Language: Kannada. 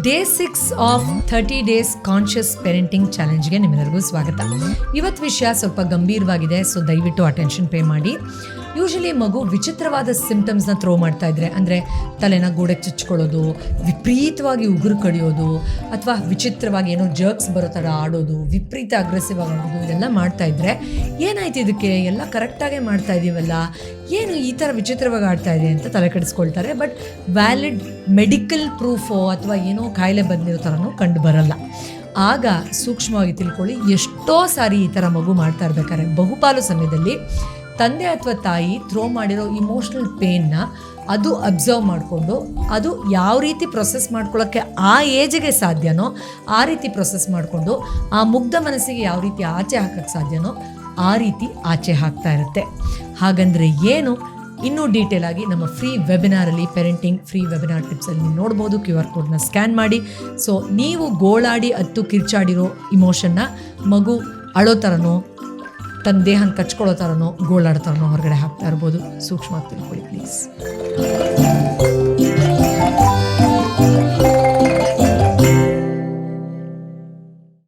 Day 6 of 30 days conscious parenting ಚಾಲೆಂಜ್ಗೆ ನಿಮ್ಮೆಲ್ಲರಿಗೂ ಸ್ವಾಗತ. ಇವತ್ತು ವಿಷಯ ಸ್ವಲ್ಪ ಗಂಭೀರವಾಗಿದೆ, ಸೊ ದಯವಿಟ್ಟು ಅಟೆನ್ಷನ್ ಪೇ ಮಾಡಿ. ಯೂಶಲಿ ಮಗು ವಿಚಿತ್ರವಾದ ಸಿಂಪ್ಟಮ್ಸ್ನ ಥ್ರೋ ಮಾಡ್ತಾ ಇದ್ರೆ, ಅಂದರೆ ತಲೆನ ಗೋಡೆಗೆ ಚುಚ್ಕೊಳ್ಳೋದು, ವಿಪರೀತವಾಗಿ ಉಗುರು ಕಡಿಯೋದು, ಅಥವಾ ವಿಚಿತ್ರವಾಗಿ ಏನೋ ಜರ್ಕ್ಸ್ ಬರೋ ಥರ ಆಡೋದು, ವಿಪರೀತ ಅಗ್ರೆಸಿವ್ ಆಗೋದು, ಇದೆಲ್ಲ ಮಾಡ್ತಾ ಇದ್ರೆ ಏನಾಯ್ತು ಇದಕ್ಕೆ, ಎಲ್ಲ ಕರೆಕ್ಟಾಗೇ ಮಾಡ್ತಾ ಇದ್ದೀವಲ್ಲ, ಏನು ಈ ಥರ ವಿಚಿತ್ರವಾಗಿ ಆಡ್ತಾ ಇದೆ ಅಂತ ತಲೆ ಕೆಡಿಸ್ಕೊಳ್ತಾರೆ. ಬಟ್ ವ್ಯಾಲಿಡ್ ಮೆಡಿಕಲ್ ಪ್ರೂಫೋ ಅಥವಾ ಏನೋ ಕಾಯಿಲೆ ಬಂದಿರೋ ಥರನೂ ಕಂಡು ಬರಲ್ಲ. ಆಗ ಸೂಕ್ಷ್ಮವಾಗಿ ತಿಳ್ಕೊಳ್ಳಿ, ಎಷ್ಟೋ ಸಾರಿ ಈ ಥರ ಮಗು ಮಾಡ್ತಾ ಇರ್ಬೇಕಾದ್ರೆ ಬಹುಪಾಲು ಸಮಯದಲ್ಲಿ ತಂದೆ ಅಥವಾ ತಾಯಿ ಥ್ರೋ ಮಾಡಿರೋ ಇಮೋಷ್ನಲ್ ಪೇನ್ನ ಅದು ಅಬ್ಸರ್ವ್ ಮಾಡಿಕೊಂಡು ಅದು ಯಾವ ರೀತಿ ಪ್ರೊಸೆಸ್ ಮಾಡ್ಕೊಳ್ಳೋಕ್ಕೆ ಆ ಏಜಿಗೆ ಸಾಧ್ಯನೋ ಆ ರೀತಿ ಪ್ರೊಸೆಸ್ ಮಾಡಿಕೊಂಡು ಆ ಮುಗ್ಧ ಮನಸ್ಸಿಗೆ ಯಾವ ರೀತಿ ಆಚೆ ಹಾಕೋಕ್ಕೆ ಸಾಧ್ಯನೋ ಆ ರೀತಿ ಆಚೆ ಹಾಕ್ತಾ ಇರುತ್ತೆ. ಹಾಗಂದರೆ ಏನು, ಇನ್ನೂ ಡೀಟೇಲ್ ಆಗಿ ನಮ್ಮ ಫ್ರೀ ವೆಬಿನಾರಲ್ಲಿ, ಪೇರೆಂಟಿಂಗ್ ಫ್ರೀ ವೆಬಿನಾರ್ ಟಿಪ್ಸಲ್ಲಿ ನೋಡ್ಬೋದು. QR ಕೋಡ್ನ ಸ್ಕ್ಯಾನ್ ಮಾಡಿ. ಸೊ ನೀವು ಗೋಳಾಡಿ ಕಿರ್ಚಾಡಿರೋ ಇಮೋಷನ್ನ ಮಗು ಅಳೋ ಥರನೋ, ತನ್ನ ದೇಹನ ಕಚ್ಕೊಳ್ಳೋ ಥರನೋ, ಗೋಳಾಡೋ ಥರನೋ ಹೊರಗಡೆ ಹಾಕ್ತಾ ಇರ್ಬೋದು. ಸೂಕ್ಷ್ಮವಾಗಿ ತಿಳ್ಕೊಳ್ಳಿ ಪ್ಲೀಸ್.